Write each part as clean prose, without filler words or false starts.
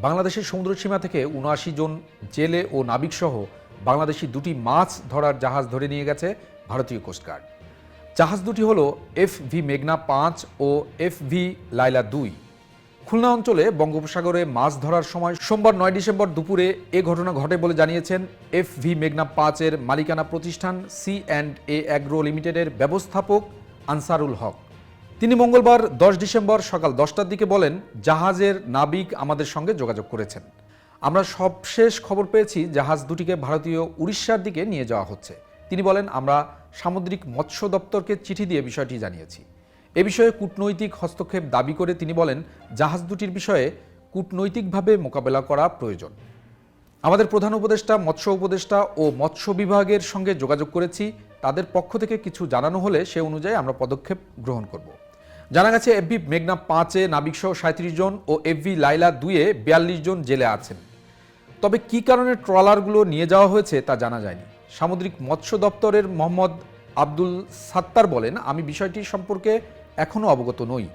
বাংলাদেশের সমুদ্রসীমা থেকে ৭৯ জন জেলে ও নাবিকসহ বাংলাদেশি দুটি মাছ ধরার জাহাজ ধরে নিয়ে গেছে ভারতীয় কোস্টগার্ড। জাহাজ দুটি হল এফভি মেঘনা ৫ ও এফভি লায়লা ২। খুলনা অঞ্চলে বঙ্গোপসাগরে মাছ ধরার সময় সোমবার ৯ ডিসেম্বর দুপুরে এ ঘটনা ঘটে বলে জানিয়েছেন এফভি মেঘনা ৫-এর মালিকানা প্রতিষ্ঠান সি&এ অ্যাগ্রো লিমিটেডের ব্যবস্থাপক আনসারুল হক। তিনি মঙ্গলবার ১০ ডিসেম্বর সকাল ১০টার দিকে বলেন, জাহাজের নাবিক আমাদের সঙ্গে যোগাযোগ করেছেন। আমরা সবশেষ খবর পেয়েছি জাহাজ দুটিকে ভারতীয় উড়িষ্যার দিকে নিয়ে যাওয়া হচ্ছে। তিনি বলেন, আমরা সামুদ্রিক মৎস্য দপ্তরকে চিঠি দিয়ে বিষয়টি জানিয়েছি। এ বিষয়ে কূটনৈতিক হস্তক্ষেপ দাবি করে তিনি বলেন, জাহাজ দুটির বিষয়ে কূটনৈতিকভাবে মোকাবেলা করা প্রয়োজন। আমাদের প্রধান উপদেষ্টা, মৎস্য উপদেষ্টা ও মৎস্য বিভাগের সঙ্গে যোগাযোগ করেছি। তাদের পক্ষ থেকে কিছু জানানো হলে সে অনুযায়ী আমরা পদক্ষেপ গ্রহণ করব। জানা গেছে এফভি মেঘনা ৫-এ নাবিকসহ ৩৭ জন ও এফভি লায়লা ২-এ ৪২ জন জেলে আছেন। তবে কী কারণে ট্রলারগুলো নিয়ে যাওয়া হয়েছে তা জানা যায়নি। সামুদ্রিক মৎস্য দপ্তরের মোহাম্মদ আব্দুল সাত্তার বলেন, আমি বিষয়টি সম্পর্কে এখনও অবগত নই।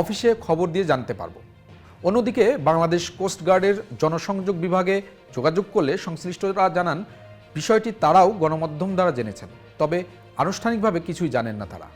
অফিসে খবর দিয়ে জানতে পারব। অন্যদিকে বাংলাদেশ কোস্টগার্ডের জনসংযোগ বিভাগে যোগাযোগ করলে সংশ্লিষ্টরা জানান, বিষয়টি তারাও গণমাধ্যম দ্বারা জেনেছেন, তবে আনুষ্ঠানিকভাবে কিছুই জানেন না তারা।